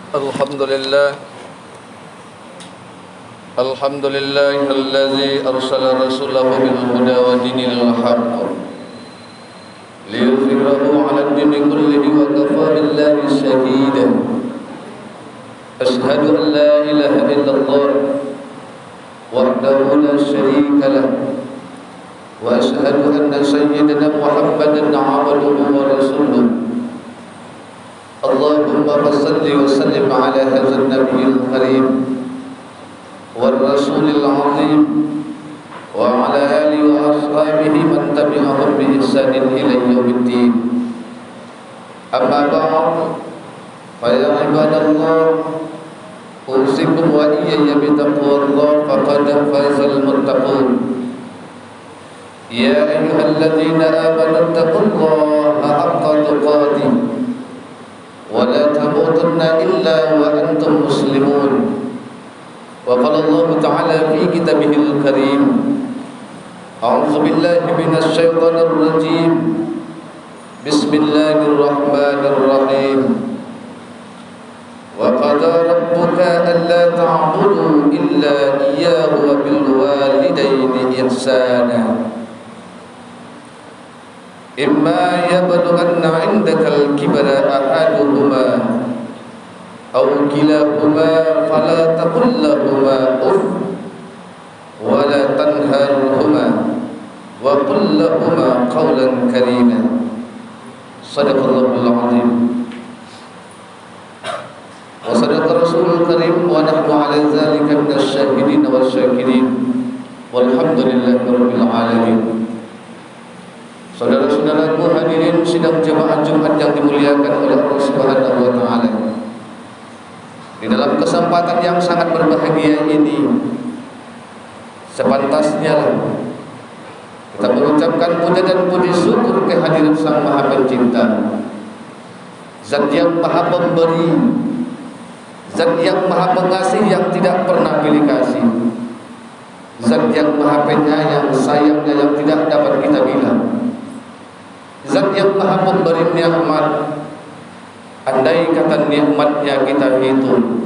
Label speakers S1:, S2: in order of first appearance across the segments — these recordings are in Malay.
S1: Alhamdulillah Alhamdulillahilladzi arsala rasulahu bil huda wa dinil haqq liyudhhirahu 'ala ad-dini kullihi wa kafaa billahi shahida. Ashhadu an la ilaha illallah wahdahu la sharika lah wa ashhadu anna sayyidana Muhammadan 'abduhu wa rasuluh. Allahumma salli wa sallim ala hadzal nabiyil karim wal rasulil azim wa ala alihi wa ashabihi man tabi'ahum bi ihsanin ila yaumiddin. Amma ba'd, fa ya ibadallah, usikum wa iyaya bi taqwallah faqad fazal muttaqun. Ya ayyuhalladzina amanu taqullaha haqqa tuqatih ولا تموتن إلا وأنتم مسلمون. وقال الله تعالى في كتابه الكريم أعوذ بالله من الشيطان الرجيم بسم الله الرحمن الرحيم وقضى ربك ألا تعبدوا إلا إياه وبالوالدين إحسانا إما يبلغن عندك الكبر أحدهما أو كلاهما فلا تقل لهما أف ولا تنهرهما وقل لهما قولا كريما. صدق الله العظيم وصدق رسول الكريم ونحن على ذلك من الشاهدين والشاكرين والحمد لله رب العالمين. Saudara-saudaraku hadirin sidang jemaah Jumat yang dimuliakan oleh Allah Subhanahu wa taala. Di dalam kesempatan yang sangat berbahagia ini, sepantasnya kita mengucapkan puja dan puji syukur kehadiran Sang Maha Pencipta, Zat yang Maha Pemberi, Zat yang Maha Pengasih yang tidak pernah pilih kasih, Zat yang Maha Penyayang, sayangnya yang tidak dapat kita bilang, Zat yang Maha Pemberi nikmat. Andai kata nikmatnya kita hitung,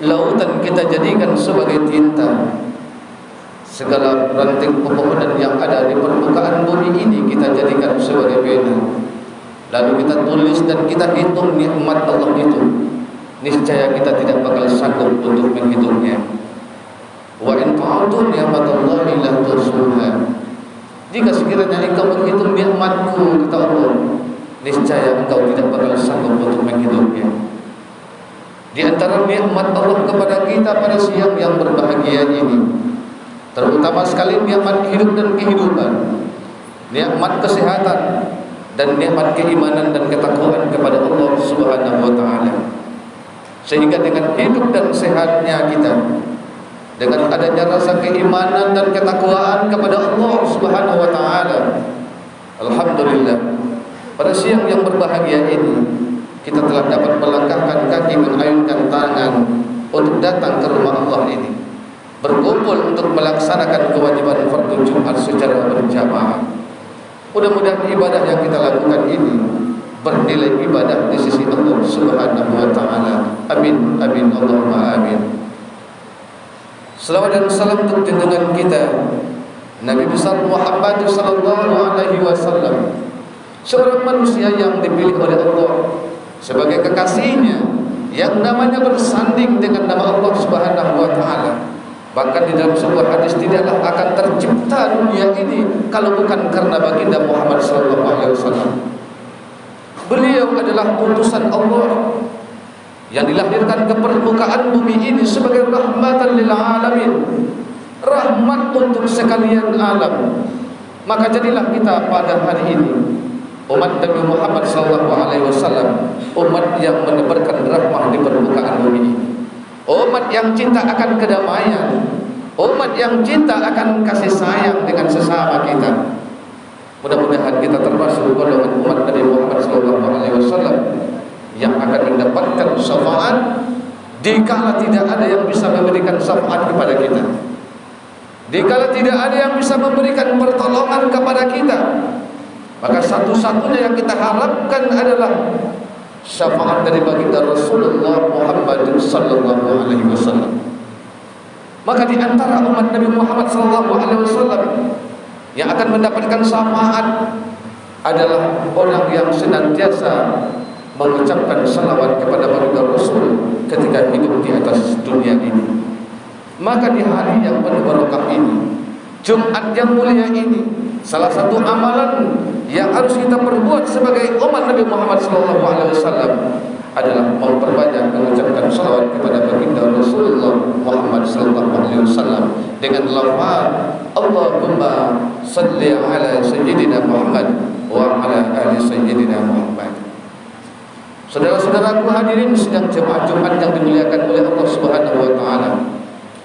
S1: lautan kita jadikan sebagai tinta, segala ranting pepohonan yang ada di permukaan bumi ini kita jadikan sebagai pena, lalu kita tulis dan kita hitung nikmat Allah itu, niscaya kita tidak bakal sanggup untuk menghitungnya. Wa in ta'uddu ni'matallahi la tuhsuha. Jika sekiranya engkau menghitung nikmatku, kata Allah, niscaya engkau tidak bakal sanggup untuk menghitungnya. Di antara nikmat Allah kepada kita pada siang yang berbahagia ini, terutama sekali nikmat hidup dan kehidupan, nikmat kesehatan, dan nikmat keimanan dan ketakwaan kepada Allah Subhanahu wa taala. Sehingga dengan hidup dan sehatnya kita, dengan adanya rasa keimanan dan ketakwaan kepada Allah Subhanahu wa taala, alhamdulillah, pada siang yang berbahagia ini kita telah dapat melangkahkan kaki, mengayunkan tangan untuk datang ke rumah Allah ini, berkumpul untuk melaksanakan kewajiban fardu Jumat secara berjamaah. Mudah-mudahan ibadah yang kita lakukan ini bernilai ibadah di sisi Allah Subhanahu wa taala. Amin amin Allahumma amin. Salawat dan salam untuk junjungan kita Nabi besar Muhammad sallallahu alaihi wasallam, seorang manusia yang dipilih oleh Allah sebagai kekasihnya, yang namanya bersanding dengan nama Allah Subhanahu wa taala. Bahkan di dalam sebuah hadis, tidaklah akan tercipta dunia ini kalau bukan karena baginda Muhammad sallallahu alaihi wasallam. Beliau adalah utusan Allah yang dilahirkan ke permukaan bumi ini sebagai rahmatan lil alamin, rahmat untuk sekalian alam. Maka jadilah kita pada hari ini umat Nabi Muhammad SAW, umat yang menebarkan rahmah di permukaan bumi ini, umat yang cinta akan kedamaian, umat yang cinta akan kasih sayang dengan sesama kita. Mudah-mudahan kita termasuk golongan umat Nabi Muhammad SAW yang akan mendapatkan syafaat dikala tidak ada yang bisa memberikan syafaat kepada kita, dikala tidak ada yang bisa memberikan pertolongan kepada kita. Maka satu-satunya yang kita harapkan adalah syafaat dari baginda Rasulullah Muhammad sallallahu alaihi wasallam. Maka di antara umat Nabi Muhammad sallallahu alaihi wasallam yang akan mendapatkan syafaat adalah orang yang senantiasa mengucapkan salawat kepada baginda Rasul ketika hidup di atas dunia ini. Maka di hari yang penuh barokah ini, Jumat yang mulia ini, salah satu amalan yang harus kita perbuat sebagai umat Nabi Muhammad SAW adalah memperbanyak mengucapkan salawat kepada baginda Rasulullah Muhammad SAW dengan lafaz Allahumma salli ala sayyidina Muhammad wa ala ali sayyidina Muhammad. Saudara-saudaraku hadirin sidang jemaah Jumat yang dimuliakan oleh Allah Subhanahu wa taala.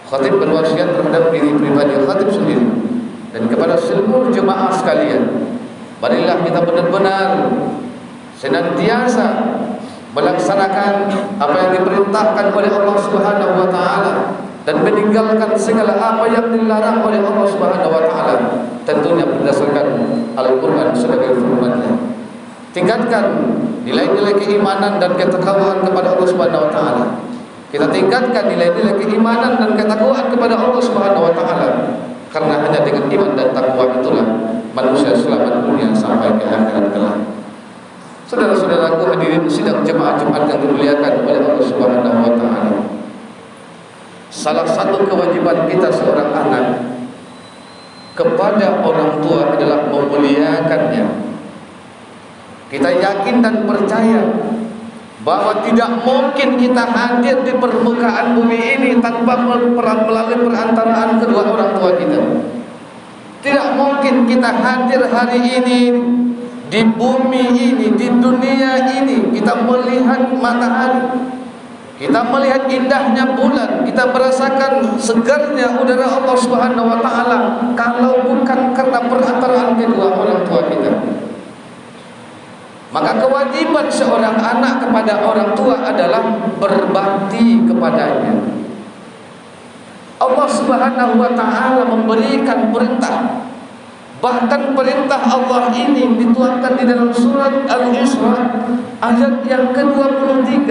S1: Khatib berwasiat terhadap diri pribadi khatib sendiri dan kepada seluruh jemaah sekalian, marilah kita benar-benar senantiasa melaksanakan apa yang diperintahkan oleh Allah Subhanahu wa taala dan meninggalkan segala apa yang dilarang oleh Allah Subhanahu wa taala, tentunya berdasarkan Al-Qur'an sebagai firman-Nya. Tingkatkan nilai-nilai keimanan dan ketakwaan kepada Allah Subhanahu wa taala. Kita tingkatkan nilai-nilai keimanan dan ketakwaan kepada Allah Subhanahu wa taala, karena hanya dengan iman dan takwa itulah manusia selamat dunia sampai ke akhirat kelak. Saudara-saudaraku hadirin sidang jemaah Jumat yang dimuliakan oleh Allah Subhanahu wa taala. Salah satu kewajiban kita seorang anak kepada orang tua adalah memuliakannya. Kita yakin dan percaya bahwa tidak mungkin kita hadir di permukaan bumi ini tanpa melalui perantaraan kedua orang tua kita. Tidak mungkin kita hadir hari ini di bumi ini, di dunia ini, kita melihat matahari, kita melihat indahnya bulan, kita merasakan segarnya udara Allah Subhanahu wa taala kalau bukan karena perantaraan kedua orang tua kita. Maka kewajiban seorang anak kepada orang tua adalah berbakti kepadanya. Allah Subhanahu wa taala memberikan perintah. Bahkan perintah Allah ini dituangkan di dalam surat Al-Isra ayat yang ke-23,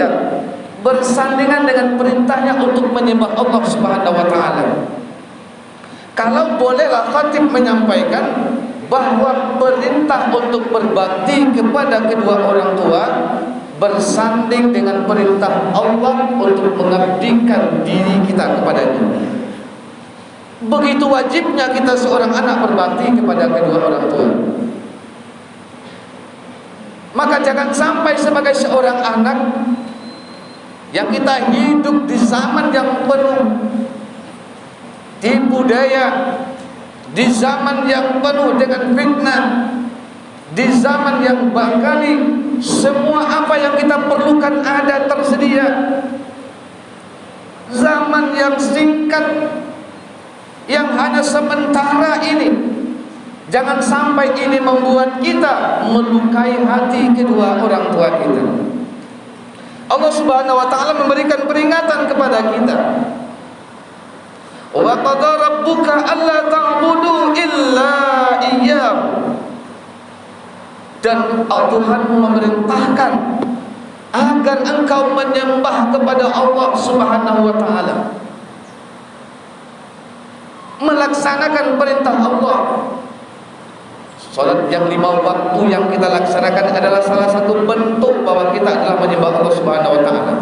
S1: bersandingan dengan perintahnya untuk menyembah Allah Subhanahu wa taala. Kalau bolehlah khatib menyampaikan bahwa perintah untuk berbakti kepada kedua orang tua bersanding dengan perintah Allah untuk mengabdikan diri kita kepadanya. Begitu wajibnya kita seorang anak berbakti kepada kedua orang tua. Maka jangan sampai sebagai seorang anak yang kita hidup di zaman yang penuh tipu daya, di zaman yang penuh dengan fitnah, di zaman yang barangkali semua apa yang kita perlukan ada tersedia, zaman yang singkat, yang hanya sementara ini. Jangan sampai ini membuat kita melukai hati kedua orang tua kita. Allah Subhanahu wa taala memberikan peringatan kepada kita. Wa qada rabbuka alla ta'budu illa iyyahu. Dan Tuhanmu memerintahkan agar engkau menyembah kepada Allah Subhanahu wa taala, melaksanakan perintah Allah. Salat yang 5 waktu yang kita laksanakan adalah salah satu bentuk bahwa kita adalah menyembah Allah Subhanahu wa taala.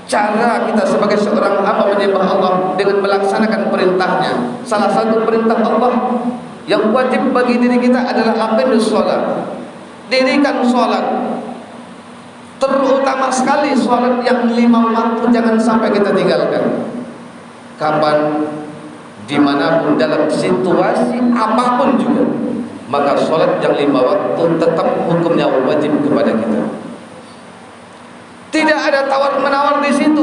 S1: Cara kita sebagai seorang hamba menyembah Allah dengan melaksanakan perintahnya. Salah satu perintah Allah yang wajib bagi diri kita adalah aqimus shalah. Dirikan salat. Terutama sekali salat yang 5 waktu jangan sampai kita tinggalkan. Kapan, dimanapun, dalam situasi apapun juga, maka salat yang 5 waktu tetap hukumnya wajib kepada kita. Tidak ada tawar-menawar di situ.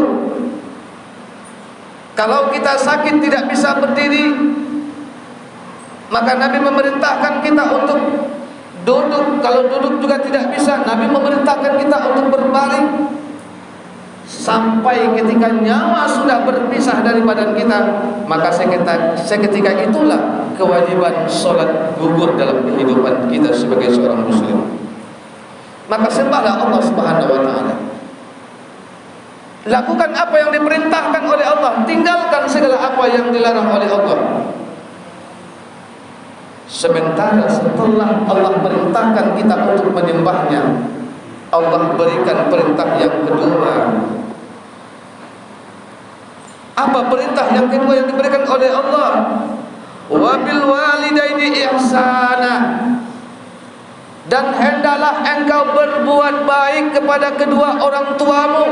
S1: Kalau kita sakit tidak bisa berdiri, maka Nabi memerintahkan kita untuk duduk. Kalau duduk juga tidak bisa, Nabi memerintahkan kita untuk berbaring. Sampai ketika nyawa sudah berpisah dari badan kita, maka seketika itulah kewajiban sholat gugur dalam kehidupan kita sebagai seorang muslim. maka sembahlah Allah Subhanahu wa taala. Lakukan apa yang diperintahkan oleh Allah, tinggalkan segala apa yang dilarang oleh Allah. Sementara setelah Allah perintahkan kita untuk menyembahnya, Allah berikan perintah yang kedua. Apa perintah yang kedua yang diberikan oleh Allah? Wa bil walidaini ihsana. Dan hendaklah engkau berbuat baik kepada kedua orang tuamu.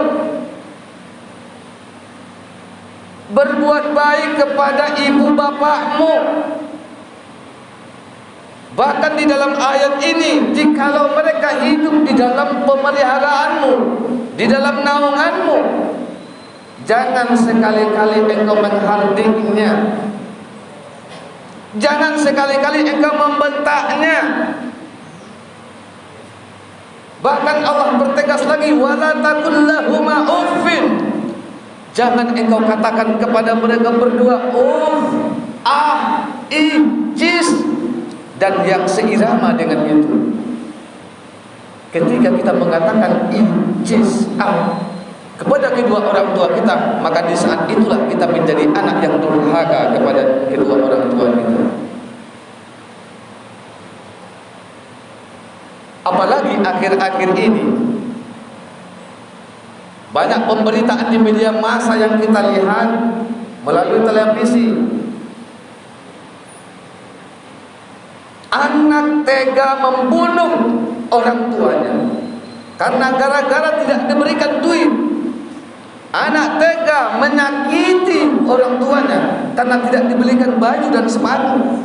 S1: Berbuat baik kepada ibu bapakmu. Bahkan di dalam ayat ini, jikalau mereka hidup di dalam pemeliharaanmu, di dalam naunganmu, jangan sekali-kali engkau menghardiknya. Jangan sekali-kali engkau membentaknya. Bahkan Allah bertegas lagi, wala taqul lahuma uffin. Jangan engkau katakan kepada mereka berdua uff, ah, ih, jis, dan yang seirama dengan itu. Ketika kita mengatakan ih, jis, ah kepada kedua orang tua kita, maka di saat itulah kita menjadi anak yang durhaka kepada kedua orang tua kita. Apalagi akhir-akhir ini banyak pemberitaan di media massa yang kita lihat melalui televisi. Anak tega membunuh orang tuanya karena gara-gara tidak diberikan duit. Anak tega menyakiti orang tuanya karena tidak dibelikan baju dan sepatu.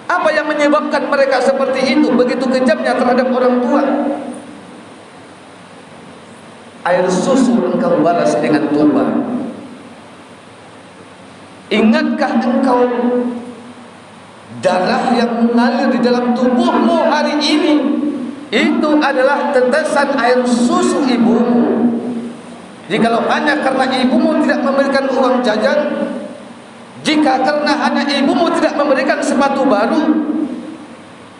S1: Apa yang menyebabkan mereka seperti itu, begitu kejamnya terhadap orang tua? Air susu engkau balas dengan tumbal. Ingatkah engkau darah yang mengalir di dalam tubuhmu hari ini itu adalah tetesan air susu ibumu? Jikalau hanya karena ibumu tidak memberikan uang jajan, jika karena hanya ibumu tidak memberikan sepatu baru,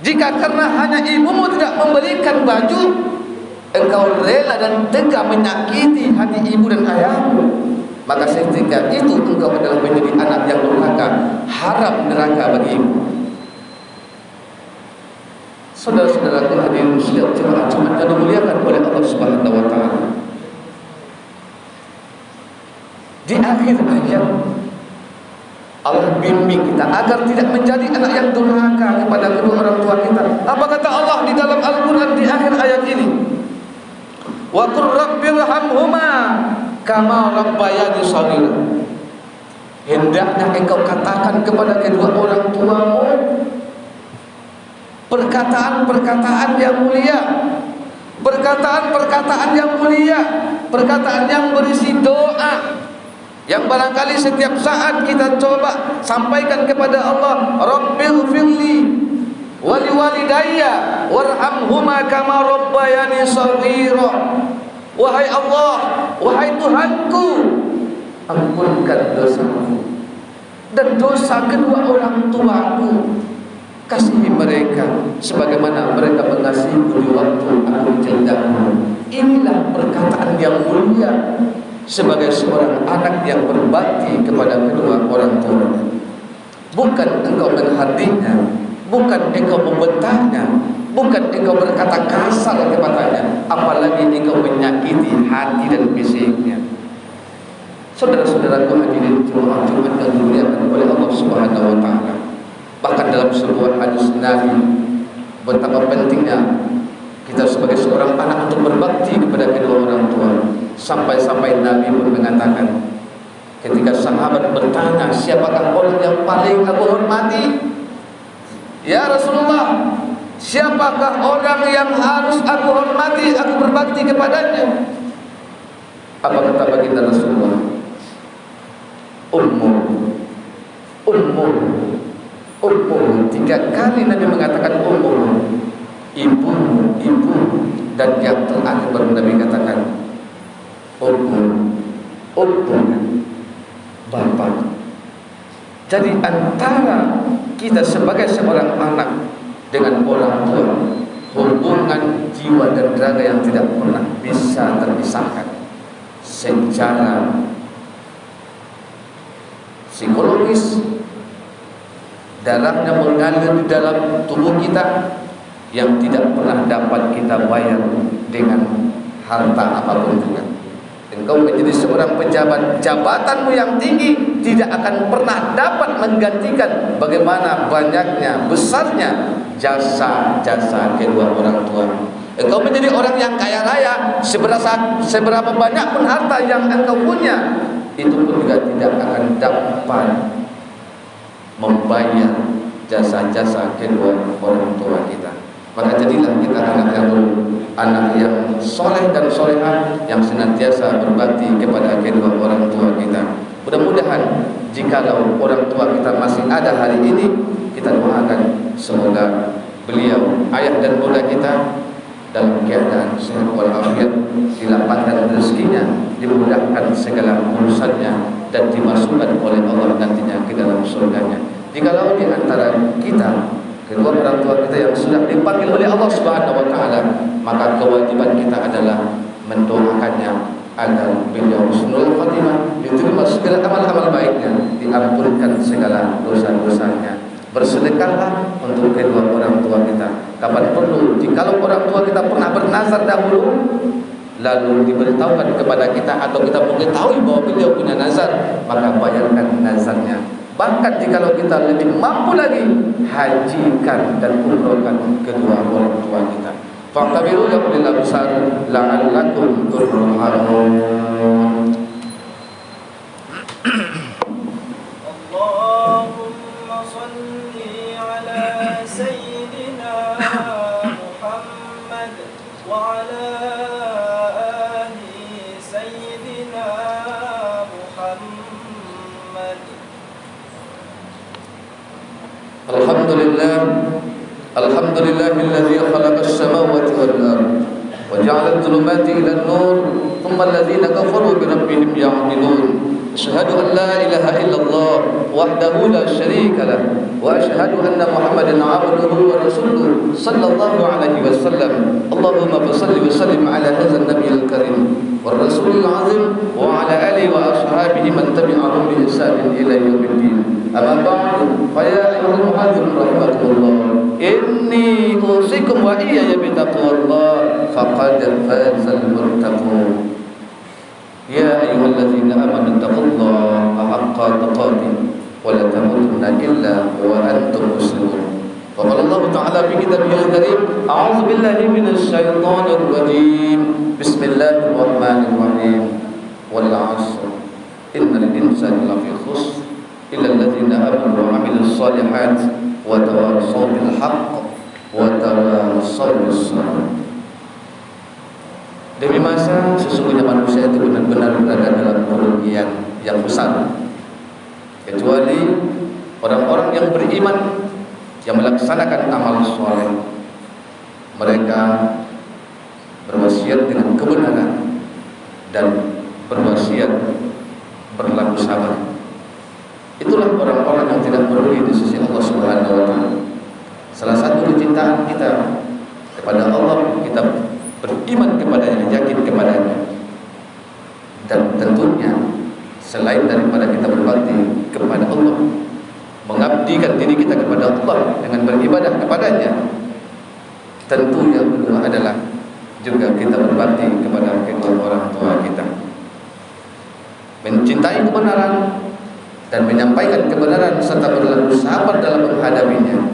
S1: jika karena hanya ibumu tidak memberikan baju, engkau rela dan tega menyakiti hati ibu dan ayahmu, maka seketika itu engkau adalah menjadi anak yang durhaka, haram neraka bagi ibu. Saudara-saudaraku hadirin setiap jemaah Jumat yang dimuliakan oleh Allah Subhanahu wa taala. Di akhir ayat Allah bimbing kita agar tidak menjadi anak yang durhaka kepada kedua orang tua kita. Apa kata Allah di dalam Al-Quran di akhir ayat ini? Wa qur rabbirhamhuma kama rabbayani shaghira. Hendaknya engkau katakan kepada kedua orang tuamu perkataan-perkataan yang mulia, perkataan-perkataan yang mulia, perkataan yang berisi doa, yang barangkali setiap saat kita coba sampaikan kepada Allah. Rabbighfirli wa liwalidayya warhamhuma kama rabbayani shaghira. Wahai Allah, wahai Tuhanku, ampunkan dosaku dan dosa kedua orang tuaku. Kasihi mereka sebagaimana mereka mengasihiku di waktu aku janda. Inilah perkataan yang mulia sebagai seorang anak yang berbakti kepada kedua orang tua. Bukan engkau menghardiknya, bukan engkau membentaknya, bukan engkau berkata kasar kepadanya, apalagi engkau menyakiti hati dan fisiknya. Saudara-saudaraku hadirin jemaah Jumat yang dimuliakan oleh Allah Subhanahu wa taala. Bahkan dalam sebuah hadis Nabi, betapa pentingnya kita sebagai seorang anak untuk berbakti kepada kedua orang tua. Sampai-sampai Nabi pun mengatakan, ketika sahabat bertanya, siapakah orang yang paling aku hormati? Ya Rasulullah, siapakah orang yang harus aku hormati, aku berbakti kepadanya? Apa kata baginda Rasulullah? Ummu. 3 kali Nabi mengatakan ummu, ibu, dan yang terakhir baru Nabi katakan bapak. Jadi antara kita sebagai seorang anak dengan orang tua hubungan jiwa dan raga yang tidak pernah bisa terpisahkan secara psikologis. Darahnya mengalir di dalam tubuh kita yang tidak pernah dapat kita bayar dengan harta apapun juga. Engkau menjadi seorang pejabat, jabatanmu yang tinggi tidak akan pernah dapat menggantikan bagaimana banyaknya, besarnya jasa-jasa kedua orang tua. Engkau menjadi orang yang kaya raya, seberapa banyak pun harta yang engkau punya, itu pun juga tidak akan dapat membayar jasa-jasa kedua orang tua kita. Maka jadilah kita anak yang soleh dan solehah, yang senantiasa berbakti kepada kedua orang tua kita. Mudah-mudahan jikalau orang tua kita masih ada hari ini, kita doakan semoga beliau, ayah dan bunda kita, dalam keadaan sehat walafiat, dilapangkan rezekinya, dimudahkan segala urusannya, dan dimasukkan oleh Allah nantinya ke dalam surganya. Jikalau di antara kita kedua orang tua kita yang sudah dipanggil oleh Allah Subhanahu wa taala, maka kewajiban kita adalah mendoakannya agar beliau husnul khatimah, diterima segala amal-amal baiknya, diampunkan segala dosa-dosanya. Bersedekahlah untuk kedua orang tua kita. Kapan perlu, jikalau orang tua kita pernah bernazar dahulu, lalu diberitahukan kepada kita atau kita mengetahui bahwa beliau punya nazar, maka bayarkan nazarnya. Bahkan jikalau kita lebih mampu lagi, hajikan dan umrohkan kedua orang tua kita. Fa'tabiru ya ulil absar la'allakum turhamun.
S2: Allahumma salli ala sayyidina Muhammad wa ala ali sayyidina Muhammad.
S1: Alhamdulillahilladzi khalaqas samawati wal ardh wa ja'ala adh-dhulumati ila an-nur thumma alladhina kafaru bi rabbihim ya'dilun. Asyhadu an la ilaha illallah wahdahu la syarika lah wa asyhadu anna Muhammadan 'abduhu wa rasuluhu sallallahu alaihi wasallam. Allahumma shalli wa sallim ala hadzal nabiyil karim war rasulil azim wa ala alihi wa ashabihi man tabi'ahum bi ihsan ila yaumiddin. Amma ba'du, fa ya ayyuhal muhajirun rahimakumullah, inni usikum wa iyaya bi taqwallah faqad fazal muttaqun. Ya ayyuhalladzina amanu taqullaha haqqa tuqatih wa la tamutunna illa wa antum muslimun. Wa qala Allah ta'ala fi kitabihil karim, a'udzu billahi minasy syaithanir rajim. Bismillahirrahmanirrahim. Wal 'ashr innal insana lafi khusr illa alladzina amanu wa 'amilus shalihat wa tawassaw bil haqq wa tawassaw bis sabr. Demi masa, sesungguhnya manusia itu benar-benar berada dalam kerugian yang besar, kecuali orang-orang yang beriman, yang melaksanakan amal soleh. Mereka berwasiat dengan kebenaran dan berwasiat berlaku sabar. Itulah orang-orang yang tidak merugi di sisi Allah Subhanahu wa taala. Salah satu kecintaan kita kepada Allah, kita beriman kepadanya, yakin kepadanya, dan tentunya selain daripada kita berbakti kepada Allah, mengabdikan diri kita kepada Allah dengan beribadah kepadanya, tentu yang kedua adalah juga kita berbakti kepada kedua orang tua kita, mencintai kebenaran dan menyampaikan kebenaran serta berlaku sabar dalam menghadapinya.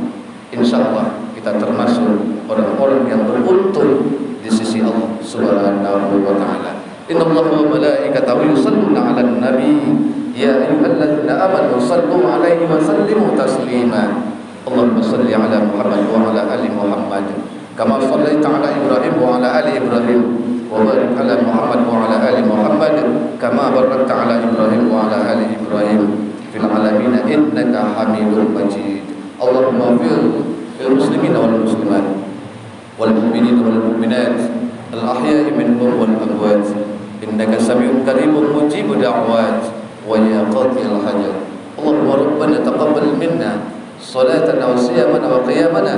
S1: Insya Allah kita termasuk orang-orang yang beruntung di sisi Allah Subhanahu wa taala. Innallaha wa malaikatahu yusholluna 'alan nabi ya ayyuhalladzina amanu shallu 'alaihi wa sallimu taslima. Allahumma shalli 'ala Muhammad wa 'ala ali Muhammad kama shallaita 'ala Ibrahim wa 'ala ali Ibrahim wa barik 'ala Muhammad wa 'ala ali Muhammad kama barakta 'ala Ibrahim wa 'ala ali Ibrahim fil 'alamin innaka Hamidum Majid. Allahumma fil muslimin wal muslimat wal mu'minin wal mu'minat al ahya'i minhum wal amwat innaka sami'un qaribun mujibud da'wat wa ya qadhil hajat. Allahumma rabbana taqabbal minna صلاتنا وصيامنا وقيامنا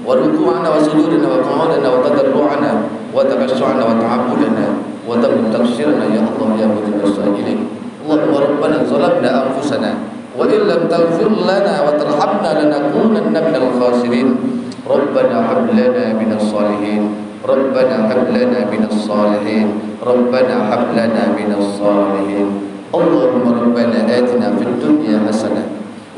S1: وركوعنا وسجودنا وقعودنا وتضرعنا وتخشعنا وتعبدنا وتم تقصيرنا يا الله يا مجيب السائلين. اللهم ربنا ظلمنا أنفسنا وإن لم تغفر لنا وترحمنا لنكونن من الخاسرين. ربنا هب لنا من الصالحين ربنا هب لنا من الصالحين ربنا هب لنا من الصالحين. اللهم ربنا آتنا في الدنيا حسنة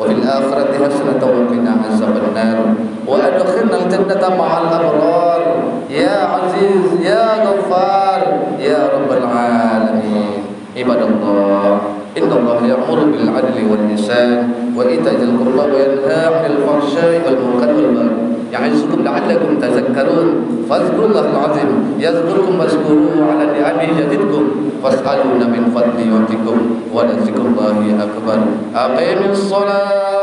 S1: وفي الآخرة حسنة وقنا عذاب النار وأدخلنا الجنة مع الأبرار يا عزيز يا غفار يا رب العالمين. عباد الله إن الله يأمر بالعدل والإحسان وإيتاء ذي القربى وينهى عن الفحشاء والمنكر والبغي يعظكم لعلكم تذكرون. فاذكروا الله العظيم يذكركم واشكروه على نعمه يزدكم واسألون من فضله يعطكم ولذكر الله أكبر. أقيموا الصلاة.